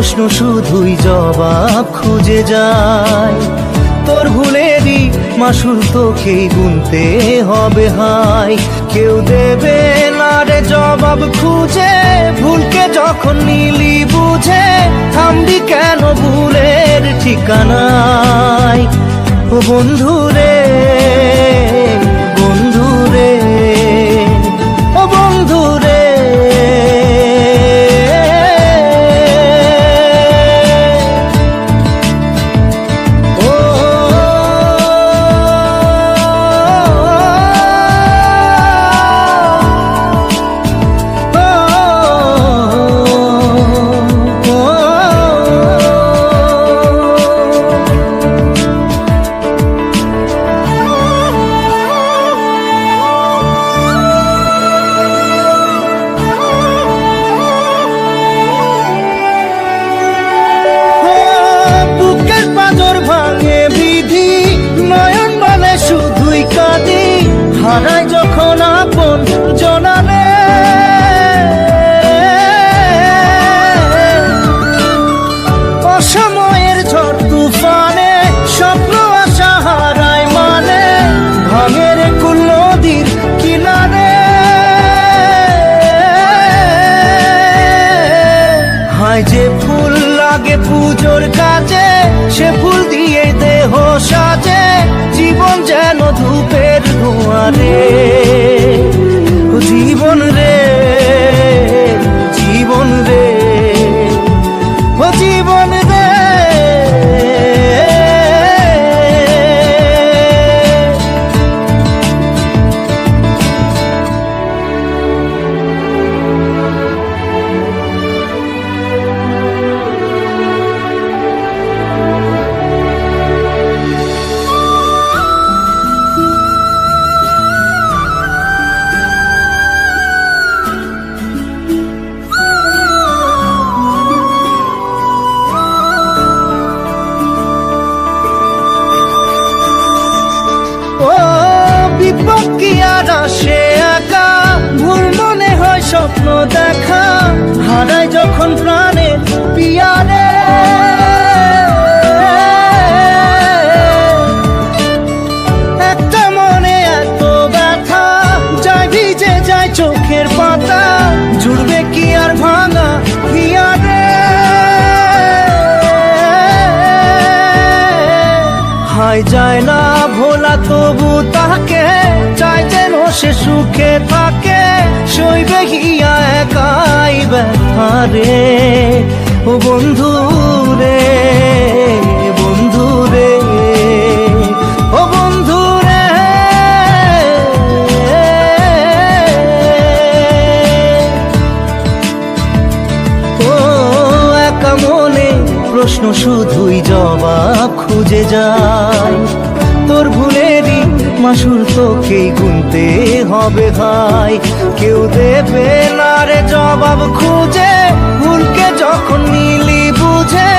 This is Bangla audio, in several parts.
প্রশ্ন শুধুই জবাব খুঁজে যায়। তোর ভুলেরই মাসুল তোকেই গুনতে হবে হাই। কেউ দেবে না রে জবাব খুঁজে, ভুলকে যখন নিলি বুঝে থামবি কেন ভুলের ঠিকানায়। ও বন্ধু রে, বন্ধু রে, ও বন্ধু রে। হারাই যখন আপন জনারে, অসময়ের ঝড় তুফানে স্বপ্ন আশা হারায় মানে, ভাঙের কুল নদীর কিনারে। হায় যে ফুল লাগে পুজোর কাজে, সে ফুল দিয়ে দেহ সাজে, জীবন যেন ধূপের ধোঁয়ারে। জীবন রে, জীবন রে, ও জীবন রে। বিপদ কি আর আসে একা, ভুল মনে হয় স্বপ্ন দেখা, হারাই যখন প্রাণের পিয়ারে। একটা মনে এত ব্যথা, যায় ভিজে যায় চোখের পাতা, জুড়বে কি আর ভাঙা হিয়ারে। হায় যায় না ভোলা তবু তাকে, চাই যেন সে সুখে থাকে, সইবে হিয়া একাই ব্যথা রে। ও বন্ধু রে, বন্ধু রে, ও বন্ধু রে। ও একা মনে প্রশ্ন শুধুই জবাব খুঁজে যায়। তোর ভুলেরই মাসুল তোকেই গুনতে হবে ভাই। কেউ দেবে না রে জবাব খুঁজে, ভুলকে যখন নিলি বুঝে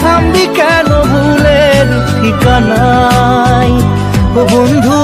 থামবি কেন ভুলের ঠিকানায়। ও বন্ধু